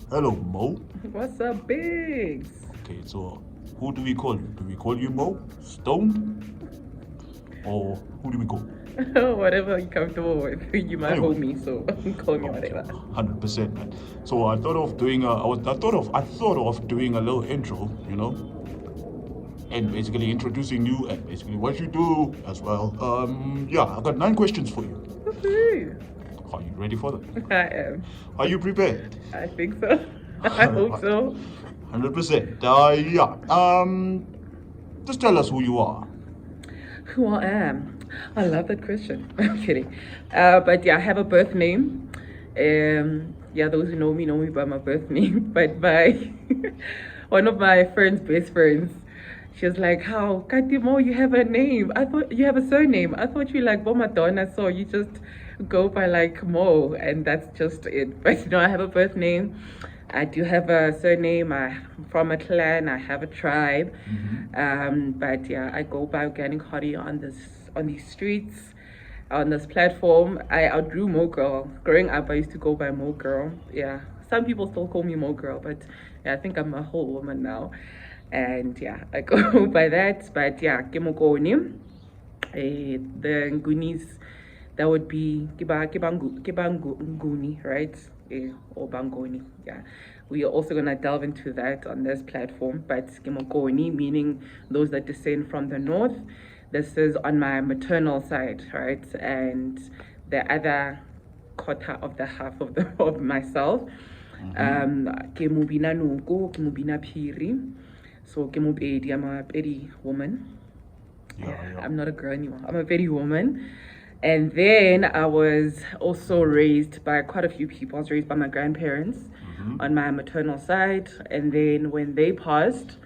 Hello, Mo. What's up, Biggs? Okay, so who do we call you? Do we call you Mo? Stoned? Or who do we call? Whatever you're comfortable with. You my Anyway. homie, so call me whatever. 100%, man. So I thought of doing I thought of doing a little intro, and basically introducing you and basically what you do as well. Yeah, I got 9 questions for you. Woohoo! Are you ready for them? I am. Are you prepared? I think so. I hope so. 100%. Yeah. Just tell us who you are. Who I am. I love that question. I'm kidding. But yeah, I have a birth name. Yeah, those who know me by my birth name. But by one of my friends' best friends, she was like, "How, Katimo, you have a name? I thought you have a surname. I thought you like Bomadonna, so you just go by like Mo, and that's just it." But I have a birth name. I do have a surname. I'm from a clan. I have a tribe. But yeah, I go by Organic Hottie on these streets, on this platform. I outgrew Mo Girl. Growing up, I used to go by Mo Girl. Yeah, some people still call me Mo Girl, but yeah, I think I'm a whole woman now. And yeah, I go by that. But yeah, Kimokoni. The Ngunis, that would be Nguni, right? Or Bangoni. Yeah. We are also gonna delve into that on this platform. But Kimokoni, meaning those that descend from the north. This is on my maternal side, right? And the other quarter of the half of myself. Kemubina Nuko, Kemubina Piri. So I'm a petty woman. Yeah, I'm not a girl anymore. I'm a petty woman. And then I was also raised by quite a few people. I was raised by my grandparents on my maternal side. And then when they passed,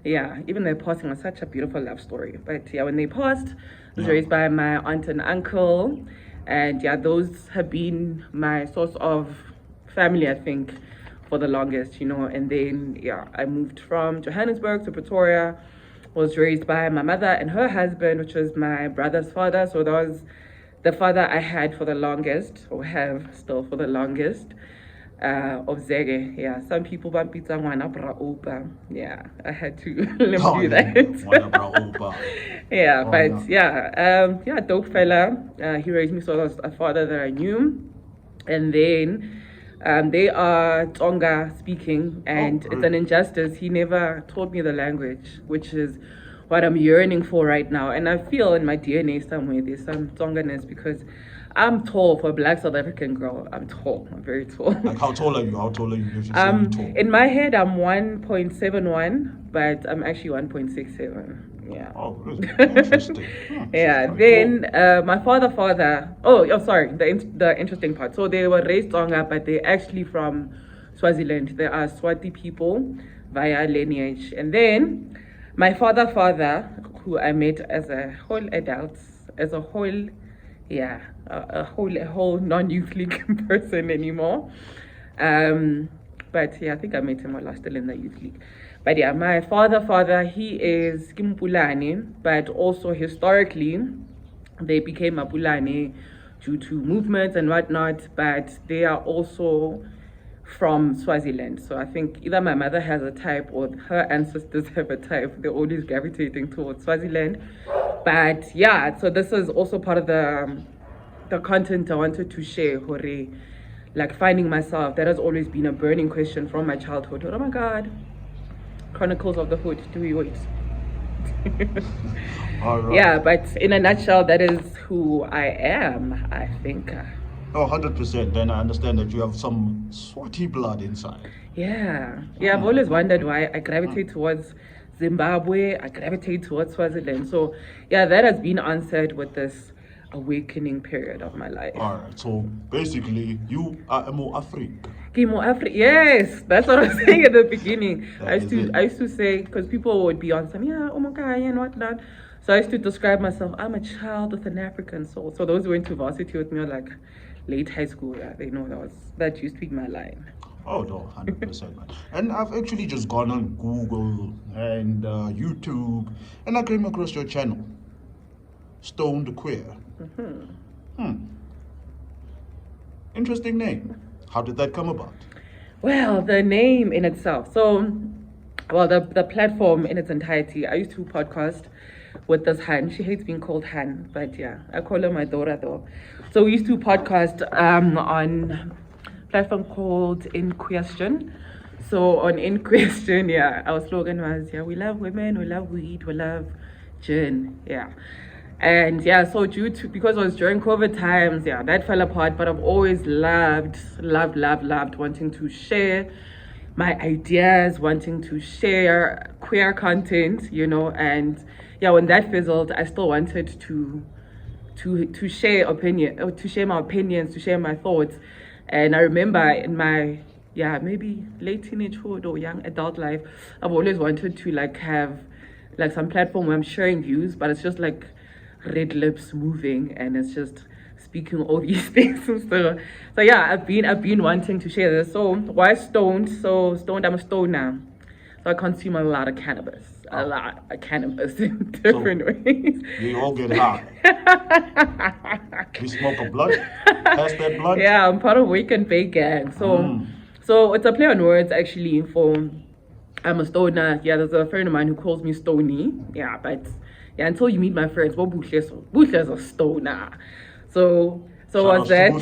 yeah, even their passing was such a beautiful love story. But yeah, when they passed, I was raised by my aunt and uncle. And yeah, those have been my source of family, I think, for the longest, and then yeah, I moved from Johannesburg to Pretoria, was raised by my mother and her husband, which was my brother's father. So that was the father I had for the longest, or have still for the longest, of Zege. Yeah, some people want pizza wana bra opa. Yeah, I had to let me do that. Yeah, but yeah, dope fella. He raised me, so that was a father that I knew. And then they are Tonga speaking, and it's an injustice. He never taught me the language, which is what I'm yearning for right now. And I feel in my DNA somewhere there's some Tonganess, because I'm tall for a black South African girl. I'm tall. I'm very tall. Like, how tall are you? How tall are you? Tall. In my head, I'm 1.71, but I'm actually 1.67. Yeah. Oh, really? Interesting. Yeah. Then my father. Oh, sorry. The interesting part. So they were raised Tonga, but they're actually from Swaziland. They are Swati people via lineage. And then my father, who I met as a whole adult, as a whole, yeah, a whole non-youth league person anymore. But yeah, I think I met him while I was still in the youth league. But yeah, my father, he is Kimpulani, but also historically, they became Mapulani due to movements and whatnot, but they are also from Swaziland. So I think either my mother has a type or her ancestors have a type. They're always gravitating towards Swaziland. But yeah, so this is also part of the content I wanted to share, Hore. Like finding myself, that has always been a burning question from my childhood. Oh my God. Chronicles of the Hood, do we wait? All right. Yeah, but in a nutshell, that is who I am, I think. Oh, 100%. Then I understand that you have some Swati blood inside. Yeah. Yeah, I've always wondered why I gravitate towards Zimbabwe, I gravitate towards Swaziland. So yeah, that has been answered with this awakening period of my life. All right, so basically you are a more African. Yes, that's what I was saying at the beginning. I used to say, because people would be on some and whatnot, so I used to describe myself, I'm a child with an African soul. So those who went to varsity with me, or like late high school, yeah, they know that used to be my line. Oh no, 100%, man. And I've actually just gone on Google and YouTube, and I came across your channel. StonedQ. Interesting name. How did that come about? Well, the name in itself. So, well, the platform in its entirety. I used to podcast with this Han. She hates being called Han, but yeah, I call her my Dora though. So we used to podcast on a platform called In Question. So on In Question, yeah, our slogan was, yeah, we love women, we love weed, we love gin, yeah. And yeah, so because it was during COVID times, yeah, that fell apart, but I've always loved wanting to share my ideas, wanting to share queer content, you know, and yeah, when that fizzled, I still wanted to share to share my opinions, to share my thoughts. And I remember in my maybe late teenagehood or young adult life, I've always wanted to like have like some platform where I'm sharing views, but it's just like red lips moving and it's just speaking all these things. So yeah, I've been wanting to share this. So why stoned? So stoned, I'm a stoner. So I consume a lot of cannabis. A lot of cannabis in different ways. We all get high. We smoke a blunt. Pass that blunt. Yeah, I'm part of Wake and Bake Gang. So it's a play on words actually for I'm a stoner. Yeah, there's a friend of mine who calls me Stony. Yeah, but yeah, until you meet my friends, well, Bushle's a stoner. So what's that?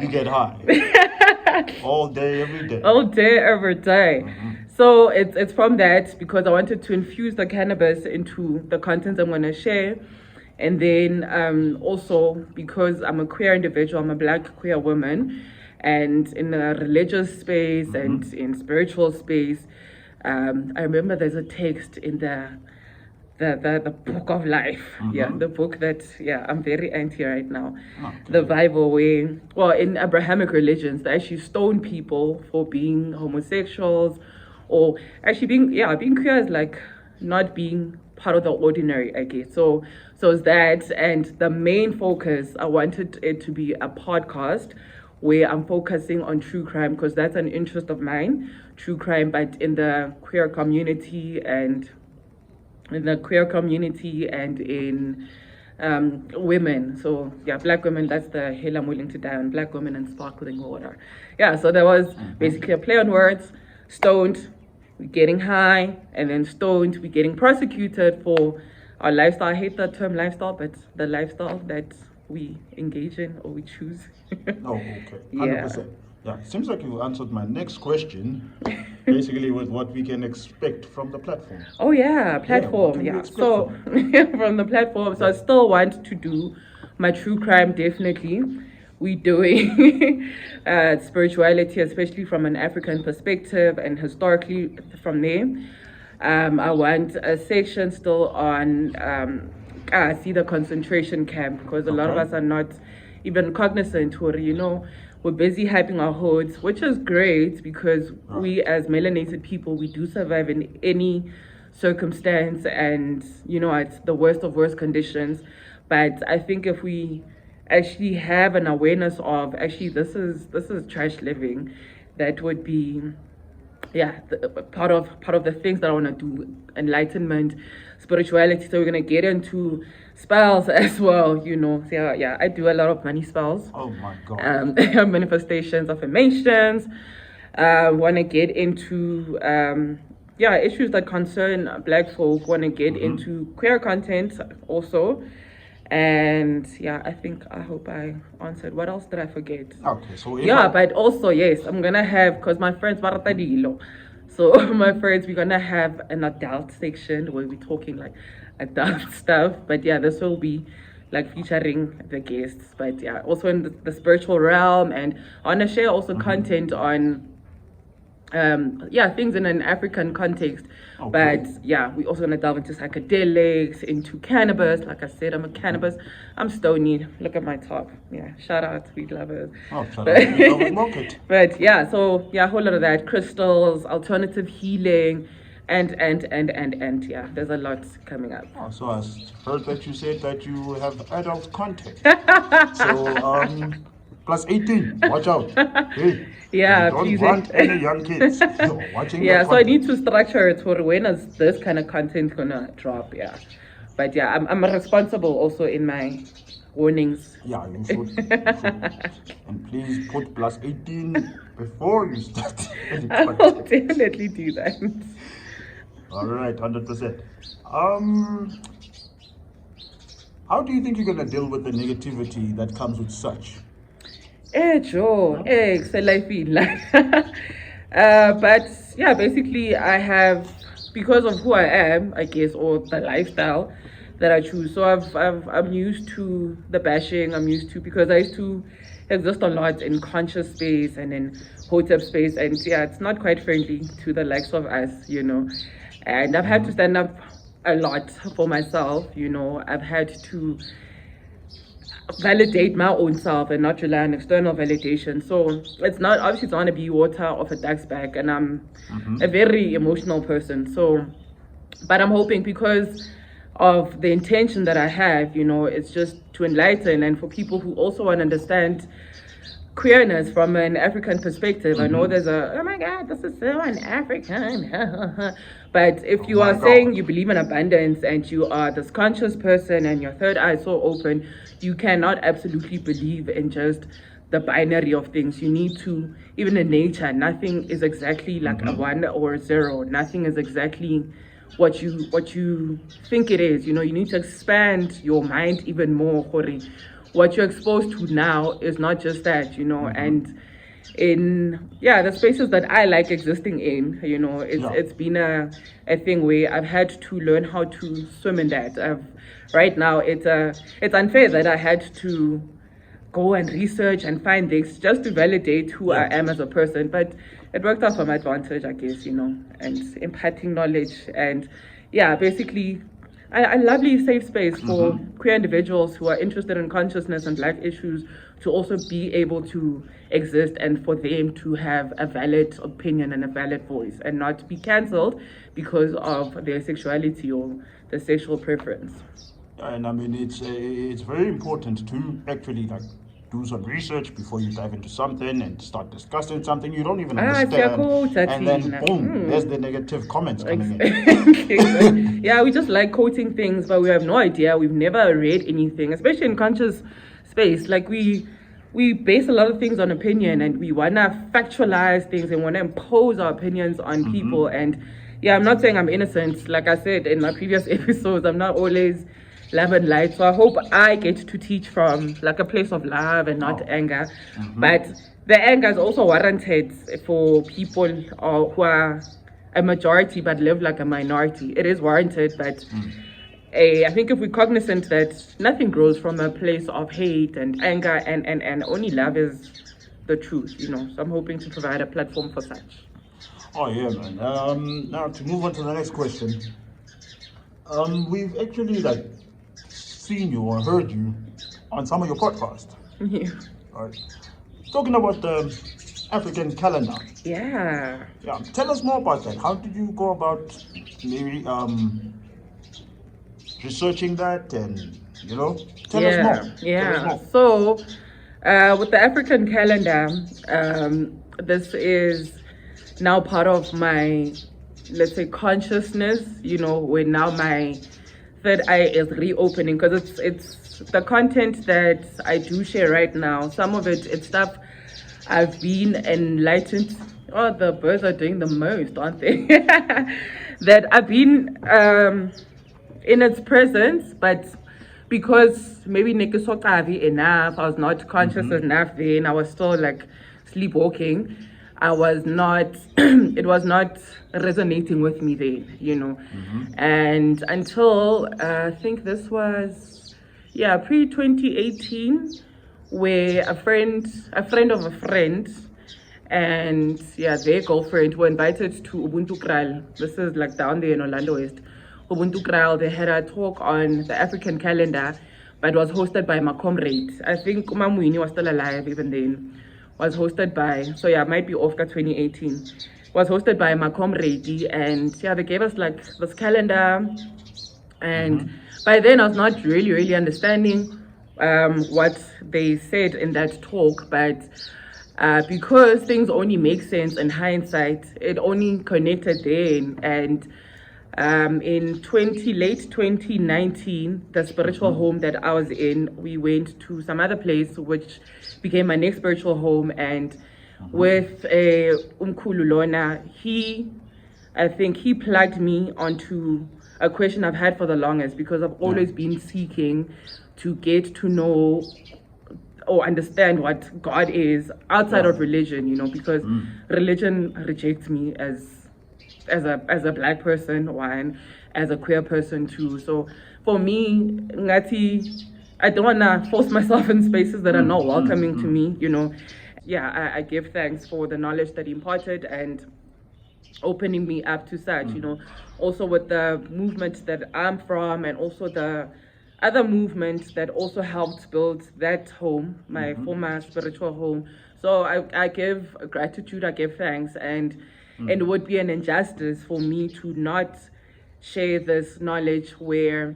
You get high. All day, every day. All day, every day. So it's from that because I wanted to infuse the cannabis into the content I'm going to share. And then also because I'm a queer individual, I'm a Black queer woman. And in a religious space and in spiritual space, I remember there's a text in the book of life. Yeah, the book that I'm very anti right now. The Bible where, well, in Abrahamic religions, they actually stone people for being homosexuals or actually being queer is like not being part of the ordinary, I guess. So it's that, and the main focus, I wanted it to be a podcast where I'm focusing on true crime because that's an interest of mine, true crime, but in the queer community and in women. So yeah, Black women, that's the hill I'm willing to die on, Black women and sparkling water. Yeah, so there was basically a play on words. Stoned, we're getting high, and then stoned, we're getting prosecuted for our lifestyle. I hate the term lifestyle, but the lifestyle that we engage in or we choose. Oh, okay. 100%. Yeah, seems like you answered my next question, basically with what we can expect from the platform. Oh yeah, platform. Yeah. So from the platform, so I still want to do my true crime. Definitely, we doing spirituality, especially from an African perspective and historically from there. I want a section still on see the concentration camp because a lot of us are not even cognizant or we're busy hyping our hoods, which is great because we as melanated people, we do survive in any circumstance and it's the worst of worst conditions. But I think if we actually have an awareness of actually this is trash living, that would be part of the things that I want to do, enlightenment, spirituality. So we're going to get into spells as well, So yeah, I do a lot of money spells. Oh my God. Manifestations, affirmations. Want to get into issues that concern Black folk. Want to get into queer content also. And I hope I answered. What else did I forget? Okay, so but also yes, I'm gonna have, because my friends so my friends, we're gonna have an adult section where we're talking like adult stuff. But this will be like featuring the guests. But also in the spiritual realm, and I wanna share also content on things in an African context. Okay. But we also gonna delve into psychedelics, into cannabis. Like I said, I'm a cannabis. I'm stony. Look at my top. Yeah, shout out weed lovers. Oh, shout out weed lovers market. But a whole lot of that. Crystals, alternative healing, and there's a lot coming up. Oh, so I heard that you said that you have adult content. So plus 18, watch out. Hey, don't want any young kids watching. So I need to structure it for when is this kind of content gonna drop. But yeah, I'm responsible also in my warnings. Yeah, you should. And please put plus 18 before you start any I will content. definitely do that. All right, 100%. How do you think you're gonna deal with the negativity that comes with such? Joe, so life in life. But yeah, basically, I have, because of who I am, I guess, or the lifestyle that I choose. So I'm used to the bashing. I'm used to, because I used to exist a lot in conscious space and in hotep space, and yeah, it's not quite friendly to the likes of us, And I've had to stand up a lot for myself. I've had to validate my own self and not rely on external validation. So it's not, obviously it's not gonna be water off a duck's back, and I'm a very emotional person. So, but I'm hoping, because of the intention that I have, it's just to enlighten, and for people who also want to understand queerness from an African perspective. I know there's oh my God, this is so un-African. But if you are saying you believe in abundance and you are this conscious person and your third eye is so open, you cannot absolutely believe in just the binary of things. You need to, even in nature, nothing is exactly like a 1 or a 0. Nothing is exactly what you think it is. You need to expand your mind even more, Hori. What you're exposed to now is not just that, and in the spaces that I like existing in, it's been a thing where I've had to learn how to swim in that. Right now it's unfair that I had to go and research and find this just to validate who I am as a person, but it worked out for my advantage, I guess, and imparting knowledge. And basically a lovely safe space for queer individuals who are interested in consciousness and Black issues to also be able to exist, and for them to have a valid opinion and a valid voice, and not be cancelled because of their sexuality or their sexual preference. And I mean, it's very important to actually do some research before you dive into something and start discussing something you don't even understand. And then boom, there's the negative comments coming in. Yeah, we just like quoting things, but we have no idea. We've never read anything, especially in conscious space. Like we base a lot of things on opinion, and we wanna factualize things and wanna impose our opinions on people. And I'm not saying I'm innocent. Like I said in my previous episodes, I'm not always love and light. So I hope I get to teach from like a place of love and not anger. But the anger is also warranted for people who are a majority but live like a minority. It is warranted, but I think if we're cognizant that nothing grows from a place of hate and anger, and only love is the truth, So I'm hoping to provide a platform for such. Oh yeah, man. Now to move on to the next question. We've actually seen you or heard you on some of your podcasts. Yeah. All right. Talking about the African calendar. Yeah. Yeah. Tell us more about that. How did you go about maybe researching that, and tell us more. Yeah. So with the African calendar, this is now part of my, let's say, consciousness, where now my third eye is reopening, because it's the content that I do share right now. Some of it's stuff I've been enlightened. Oh, the birds are doing the most, aren't they? That I've been in its presence, but because maybe Nikisokavi enough, I was not conscious enough then, I was still sleepwalking. I was not, it was not resonating with me then, And until, I think this was, pre-2018, where a friend of a friend and their girlfriend were invited to Ubuntu Kral. This is down there in Orlando West. Ubuntu Kral, they had a talk on the African calendar, but it was hosted by my comrade. I think Mamuini was still alive even then. Was hosted by, it might be Ofka 2018. Was hosted by my comrade, and they gave us this calendar. And by then I was not really understanding what they said in that talk, but because things only make sense in hindsight, it only connected then. And In late 2019, the spiritual home that I was in, we went to some other place which became my next spiritual home, and with Umkhulu Lona, I think he plugged me onto a question I've had for the longest, because I've always been seeking to get to know or understand what God is outside of religion, because religion rejects me as a black person, one, as a queer person too. So for me, ngati, I don't wanna force myself in spaces that are not welcoming to me, Yeah, I give thanks for the knowledge that he imparted and opening me up to such, also with the movement that I'm from, and also the other movements that also helped build that home, my former spiritual home. So I give gratitude, I give thanks, and it would be an injustice for me to not share this knowledge, where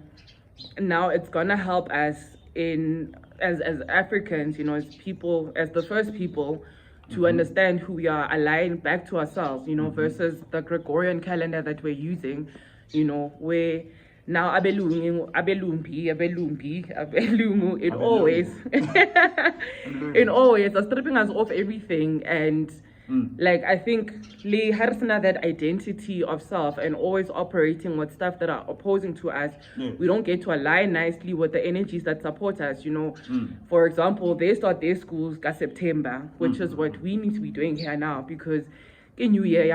now it's gonna help us as Africans, as people, as the first people to understand who we are, align back to ourselves, versus the Gregorian calendar that we're using, where now abelungu, it always are stripping us of everything. And like, I think le Harrisona, that identity of self, and always operating with stuff that are opposing to us, we don't get to align nicely with the energies that support us, For example, they start their schools in September, which is what we need to be doing here now, because in New Year,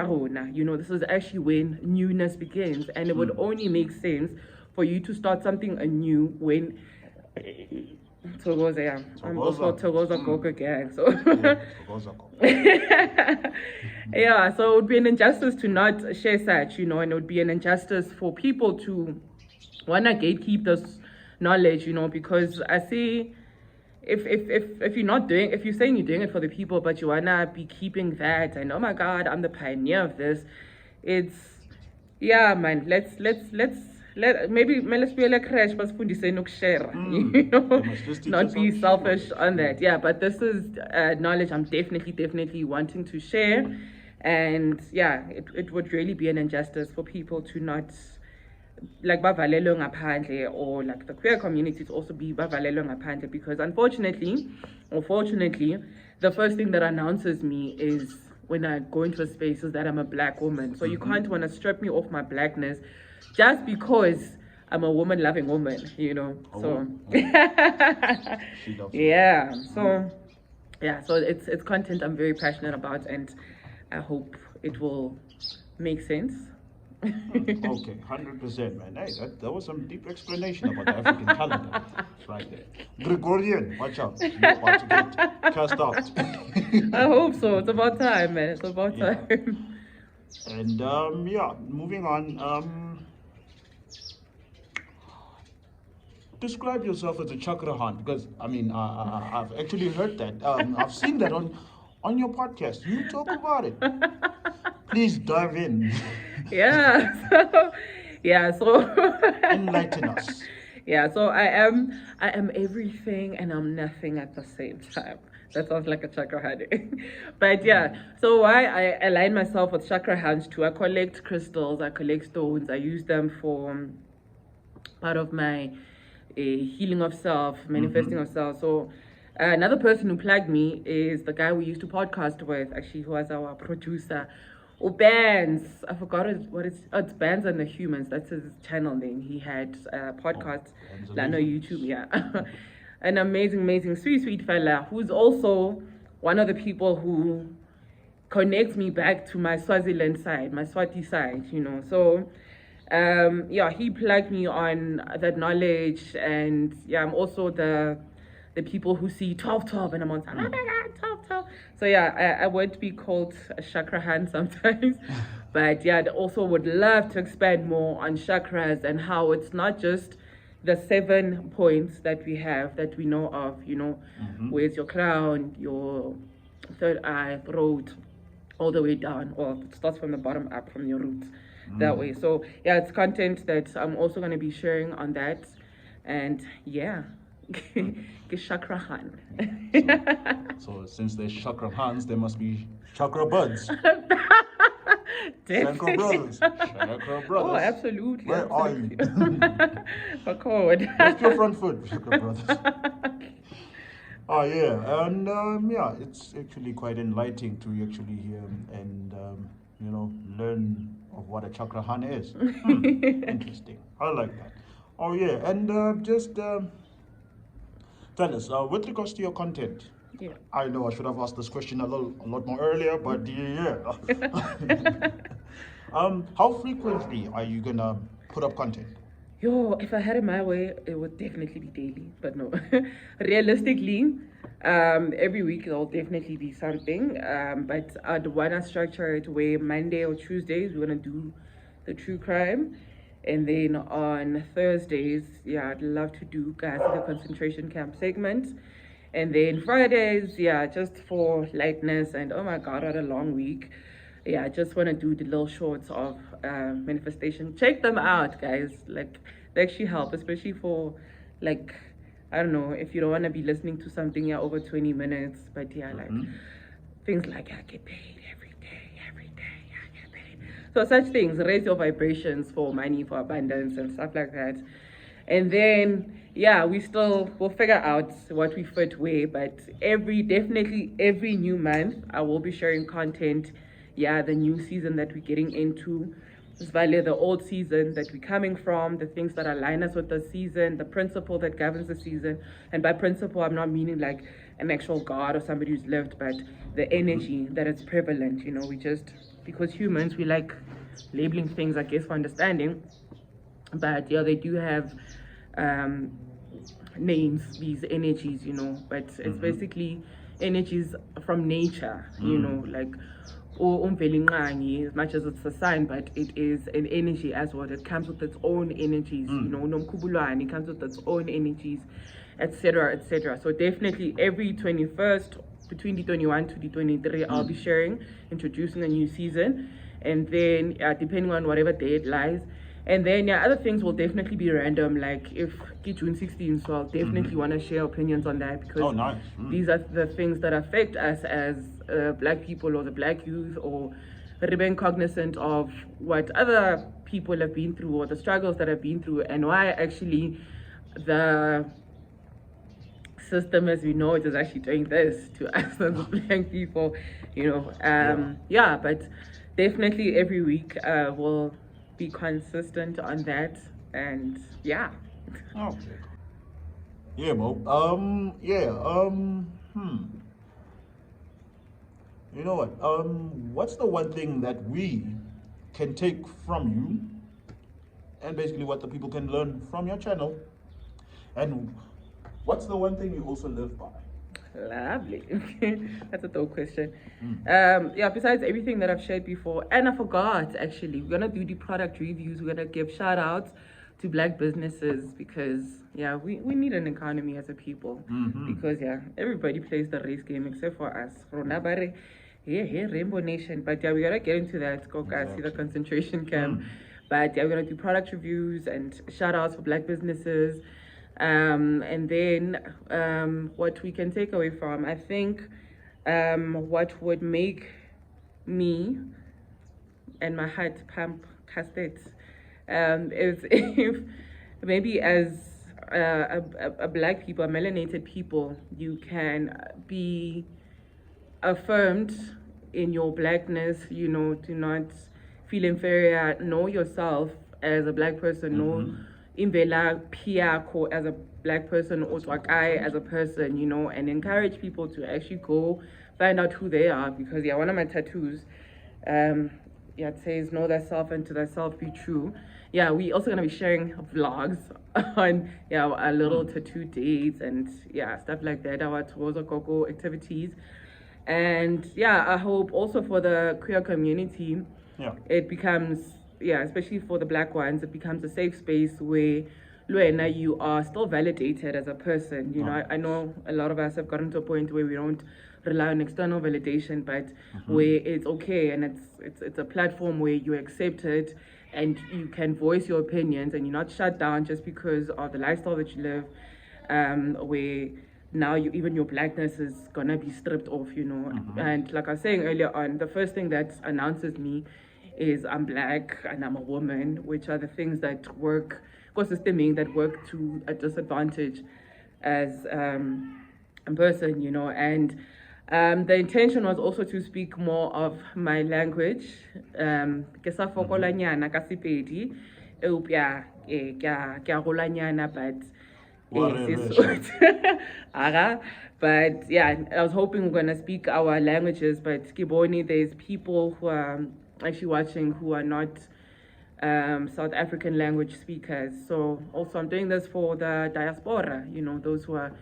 this is actually when newness begins, and it would only make sense for you to start something anew when Togoza, I'm also Togoza Goga gang. So yeah, so it would be an injustice to not share such, and it would be an injustice for people to wanna gatekeep this knowledge, because I see if you're not doing, if you're saying you're doing it for the people, but you wanna be keeping that, and oh my God, I'm the pioneer of this, it's man, let's maybe let's be like crash, but share, not be selfish on that. Yeah, but this is knowledge I'm definitely wanting to share, and it would really be an injustice for people to not like bavalelo ngaphandle, or like the queer community to also be bavalelo ngaphandle, because unfortunately or fortunately, the first thing that announces me is when I go into a space is that I'm a black woman. So you can't want to strip me off my blackness just because I'm a woman-loving woman, So so it's content I'm very passionate about, and I hope it will make sense. Okay, 100%, man. Hey, that was some deep explanation about the African calendar. Right there. Gregorian, watch out. You're about to get cast out. I hope so. It's about time, man. It's about time. And moving on. Describe yourself as a chakra hunt, because I've actually heard that. I've seen that on your podcast. You talk about it. Please dive in. So enlighten us. So I am everything and I'm nothing at the same time. That sounds like a chakra hunting. But so why I align myself with chakra hunts too. I collect crystals, I collect stones, I use them for part of my healing of self, manifesting of self. So another person who plugged me is the guy we used to podcast with, actually, who was our producer. Bands, I forgot it's Bands and the Humans. That's his channel name. He had podcasts, Lano YouTube, an amazing, sweet fella who's also one of the people who connects me back to my Swaziland side, my Swati side, So he plugged me on that knowledge, and I'm also the people who see 1212 and I'm on, oh my God, 1212. So I would be called a chakra hand sometimes, but I also would love to expand more on chakras and how it's not just the 7 points that we have, that we know of, where's your crown, your third eye, throat, all the way down, or it starts from the bottom up from your roots that way. So it's content that I'm also going to be sharing on that, and chakra han. So since there's chakra hands, there must be chakra buds. Shanko Brothers. Shanko Brothers. Oh, absolutely. Where are you? Record. What's your front foot, Shanko Brothers? Oh yeah, and yeah, it's actually quite enlightening to actually hear and learn of what a chakrahan is. Interesting. I like that. Oh yeah, and just tell us with regards to your content. Yeah. I know I should have asked this question a lot more earlier, but yeah. How frequently are you gonna put up content? Yo, if I had it my way, it would definitely be daily. But no, realistically, every week there'll definitely be something. But I'd wanna structure it where Monday or Tuesdays we're gonna do the true crime, and then on Thursdays, yeah, I'd love to do guys the concentration camp segment. And then Fridays, yeah, just for lightness and oh my god, what a long week. Yeah, I just want to do the little shorts of manifestation. Check them out, guys. Like, they actually help, especially for, like, I don't know, if you don't want to be listening to something, yeah, over 20 minutes. But yeah, like, things like I get paid every day, I get paid. So such things, raise your vibrations for money, for abundance and stuff like that. And then, yeah, we'll figure out what we fit where, but definitely every new month, I will be sharing content. Yeah, the new season that we're getting into, is value the old season that we're coming from, the things that align us with the season, the principle that governs the season. And by principle, I'm not meaning like an actual god or somebody who's lived, but the energy that is prevalent. We just, because humans, we like labeling things, I guess, for understanding. But yeah, they do have names, these energies, but it's basically energies from nature, like as much as it's a sign, but it is an energy as well. It comes with its own energies, it comes with its own energies, etc., etc. So definitely every 21st, between the 21 to the 23, I'll be sharing, introducing a new season, and then depending on whatever day it lies. And then other things will definitely be random, like if it's June 16th, so I'll definitely want to share opinions on that, because these are the things that affect us as black people or the black youth, or being cognizant of what other people have been through or the struggles that have been through, and why actually the system as we know it is actually doing this to us as black people, yeah, but definitely every week we'll be consistent on that, and yeah. Okay. Yeah, Mo. You know what? What's the one thing that we can take from you, and basically what the people can learn from your channel, and what's the one thing you also live by? Lovely. That's a dope question. Yeah, besides everything that I've shared before, and I forgot actually, we're gonna do the product reviews. We're gonna give shout outs to black businesses, because we need an economy as a people, because everybody plays the race game except for us. Rainbow Nation. But we gotta get into that. Go guys, see the concentration camp. But we're gonna do product reviews and shout outs for black businesses. And then what we can take away from, I think, what would make me and my heart pump castet is if maybe as a black people, a melanated people, you can be affirmed in your blackness, do not feel inferior, know yourself as a black person, know imvela piyakho as a black person, otwakai as a person, and encourage people to actually go find out who they are, because one of my tattoos it says know thyself and to thyself be true. We also gonna be sharing vlogs on our little tattoo dates and stuff like that, our tours or coco activities. And I hope also for the queer community, it becomes, especially for the black ones, it becomes a safe space where Luena, you are still validated as a person. I know a lot of us have gotten to a point where we don't rely on external validation, but where it's okay, and it's a platform where you're accepted and you can voice your opinions, and you're not shut down just because of the lifestyle that you live, where now even your blackness is gonna be stripped off, And like I was saying earlier on, the first thing that announces me is I'm black and I'm a woman, which are the things that work, systeming that work to a disadvantage as a person, and the intention was also to speak more of my language. Ke sa fokolanyana ka Sepedi, eupša ke a golanyana, but but yeah, I was hoping we're gonna speak our languages, but Kiboni, there's people who are actually watching who are not South African language speakers. So also I'm doing this for the diaspora, those who are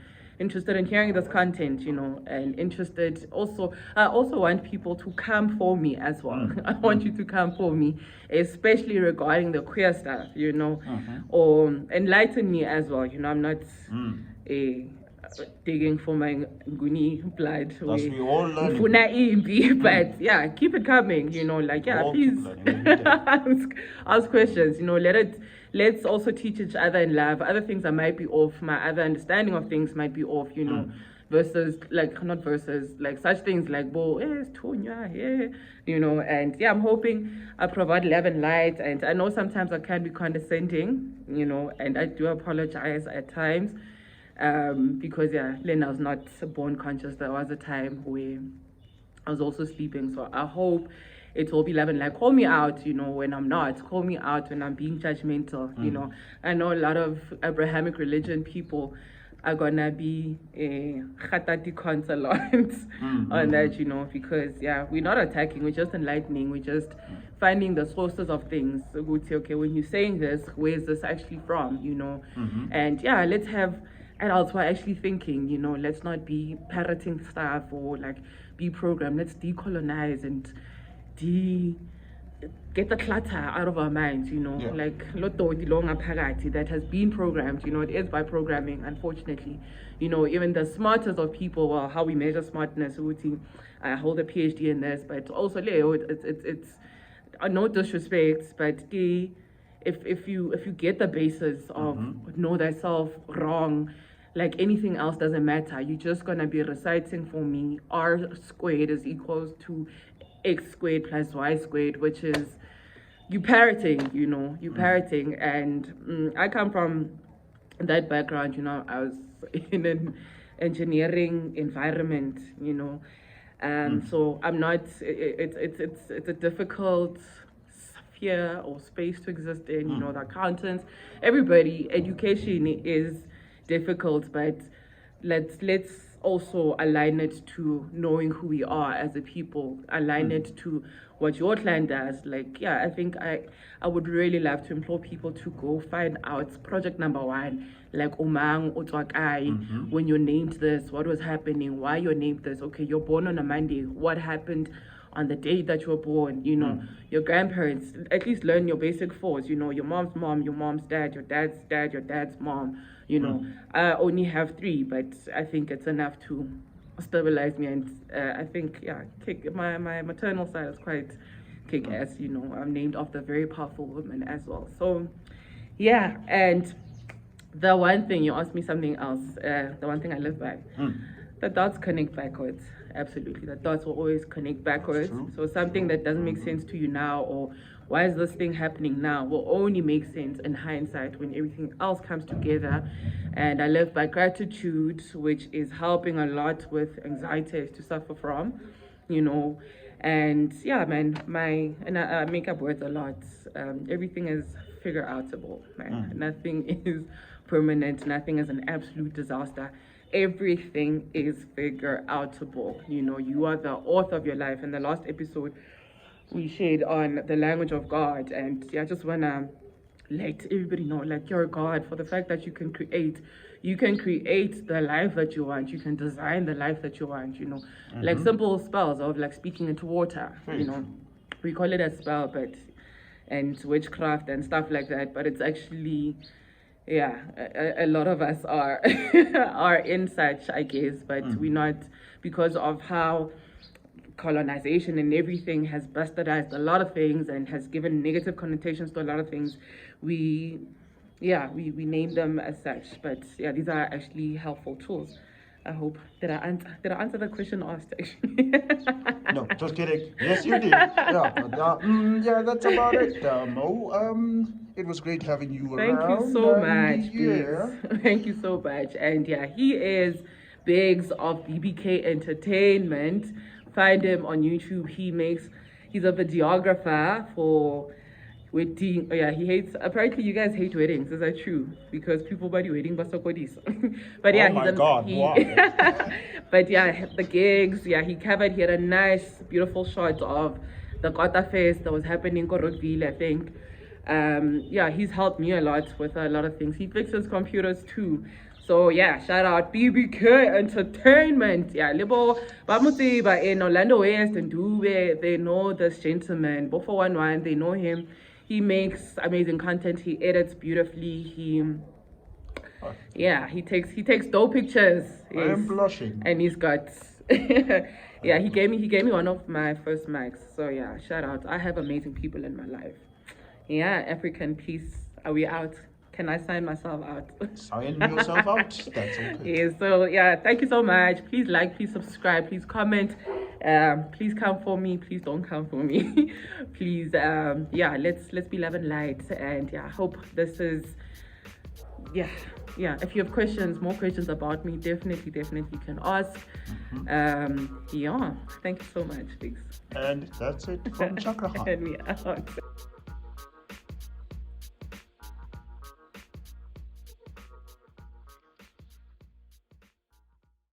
interested in hearing this content, and interested also. I also want people to come for me as well. I want you to come for me, especially regarding the queer stuff, or enlighten me as well. I'm not digging for my Nguni blood. We all learn. But yeah, keep it coming, please ask questions, let's also teach each other in love. Other things I might be off, my other understanding of things might be off, versus not versus such things like it's Tonya, and yeah, I'm hoping I provide love and light. And I know sometimes I can be condescending, and I do apologize at times. Because Lena was not born conscious. There was a time where I was also sleeping. So I hope it will be love and light. Call me out, when I'm not. Call me out when I'm being judgmental. I know a lot of Abrahamic religion people are gonna be khatati consulants on that, because we're not attacking, we're just enlightening, we're just finding the sources of things. So we'd say, okay, when you're saying this, where's this actually from, and let's have adults who are actually thinking, let's not be parroting stuff or be programmed. Let's decolonize and get the clutter out of our minds, that has been programmed, it is by programming, unfortunately. Even the smartest of people, well, how we measure smartness, I hold a PhD in this, but also it's no disrespect, but if you get the basis of know thyself wrong, anything else doesn't matter. You're just gonna be reciting for me r squared is equals to x squared plus y squared, which is you parroting, parroting. And I come from that background, I was in an engineering environment, so I'm not. It's a difficult sphere or space to exist in. The accountants, everybody, education is difficult, but let's also align it to knowing who we are as a people, align it to what your clan does. I think I would really love to implore people to go find out project number 1, Umang Otwakai, when you named this, what was happening, why you named this. Okay, you're born on a Monday, what happened on the day that you were born, your grandparents, at least learn your basic fours, your mom's mom, your mom's dad, your dad's dad, your dad's mom, I only have 3, but I think it's enough to stabilize me. And I think, my maternal side is quite kick-ass, I'm named after a very powerful woman as well. So, and the one thing, you asked me something else, the one thing I live by, the dots connect backwards. Absolutely, the dots will always connect backwards. So something that doesn't make sense to you now, or why is this thing happening now, will only make sense in hindsight when everything else comes together. And I live by gratitude, which is helping a lot with anxiety to suffer from, and I make up words a lot. Everything is figure outable, man. Nothing is permanent, nothing is an absolute disaster. Everything is figure outable. You are the author of your life. In the last episode we shared on the language of God, and I just wanna let everybody know, you're a God, for the fact that you can create the life that you want, you can design the life that you want, simple spells of speaking into water, we call it a spell, and witchcraft and stuff like that, but it's actually a lot of us are are in such, I guess, but we're not, because of how colonization and everything has bastardized a lot of things and has given negative connotations to a lot of things. We name them as such, but these are actually helpful tools. I hope. Did I answer the question asked actually? No, just kidding. Yes, you did. Yeah, but, yeah, that's about it, Mo. It was great having you Thank you around. so And much, yeah. Biggs. Thank you so much. And yeah, he is Biggs of BBK Entertainment. Find him on YouTube. He's a videographer for wedding. Oh yeah, he hates. Apparently, you guys hate weddings. Is that true? Because people body wedding basokodis. But yeah, Oh my God, wow. But yeah, the gigs. Yeah, he covered. He had a nice, beautiful shot of the Kota Fest that was happening in Korokville, I think. Yeah, he's helped me a lot with a lot of things. He fixes computers too. So yeah, shout out BBK Entertainment. Yeah, Libo Bamutsiba in Orlando West and Dube, they know this gentleman. Both for one, they know him. He makes amazing content. He edits beautifully. He takes dope pictures. I am blushing. And he's got yeah, he gave me one of my first mics. So yeah, shout out. I have amazing people in my life. Yeah, African peace. Are we out? Can I sign myself out? Sign yourself out. That's okay. Yeah, so yeah, thank you so much. Please like, please subscribe, please comment. Please come for me. Please don't come for me. Please, yeah, let's be love and light. And yeah, I hope this is yeah. If you have questions, more questions about me, definitely can ask. Yeah, thank you so much, Biggs. And that's it from Chakrahan. And we out.